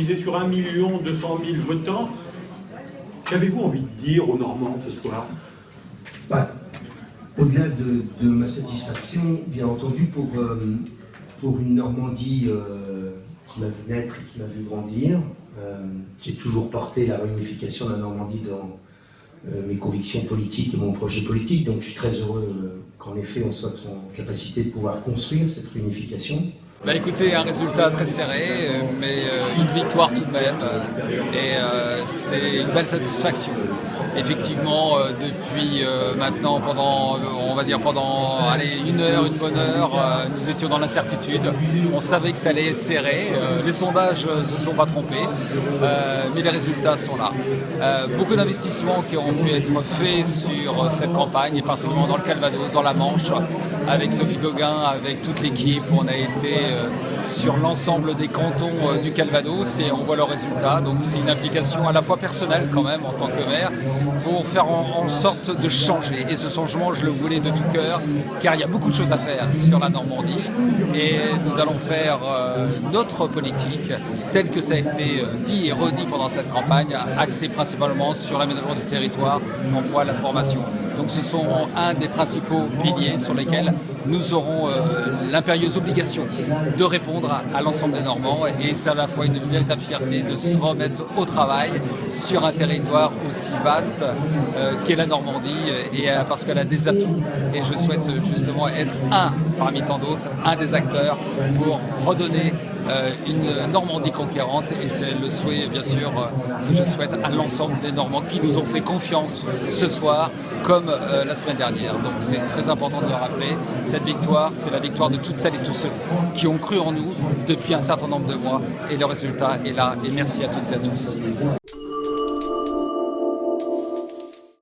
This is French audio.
disait sur 1 200 000 votants. Qu'avez-vous envie de dire aux Normands ce soir? Au-delà de ma satisfaction, bien entendu, pour une Normandie qui m'a vu naître et qui m'a vu grandir, j'ai toujours porté la réunification de la Normandie dans mes convictions politiques et mon projet politique, donc je suis très heureux qu'en effet on soit en capacité de pouvoir construire cette réunification. Écoutez, un résultat très serré, mais une victoire tout de même, et c'est une belle satisfaction. Effectivement, depuis maintenant, pendant une heure, une bonne heure, nous étions dans l'incertitude. On savait que ça allait être serré. Les sondages ne se sont pas trompés, mais les résultats sont là. Beaucoup d'investissements qui ont pu être faits sur cette campagne, et particulièrement dans le Calvados, dans la Manche, avec Sophie Gauguin, avec toute l'équipe. On a été sur l'ensemble des cantons du Calvados et on voit le résultat. Donc c'est une implication à la fois personnelle quand même en tant que maire pour faire en sorte de changer. Et ce changement, je le voulais de tout cœur, car il y a beaucoup de choses à faire sur la Normandie et nous allons faire notre politique telle que ça a été dit et redit pendant cette campagne, axée principalement sur l'aménagement du territoire, l'emploi, la formation. Donc ce sont un des principaux piliers sur lesquels nous aurons l'impérieuse obligation de répondre à l'ensemble des Normands, et c'est à la fois une véritable fierté de se remettre au travail sur un territoire aussi vaste qu'est la Normandie, et parce qu'elle a des atouts, et je souhaite justement être un parmi tant d'autres, un des acteurs pour redonner une Normandie conquérante, et c'est le souhait bien sûr que je souhaite à l'ensemble des Normands qui nous ont fait confiance ce soir comme la semaine dernière. Donc c'est très important de le rappeler, cette victoire c'est la victoire de toutes celles et tous ceux qui ont cru en nous depuis un certain nombre de mois, et le résultat est là, et merci à toutes et à tous.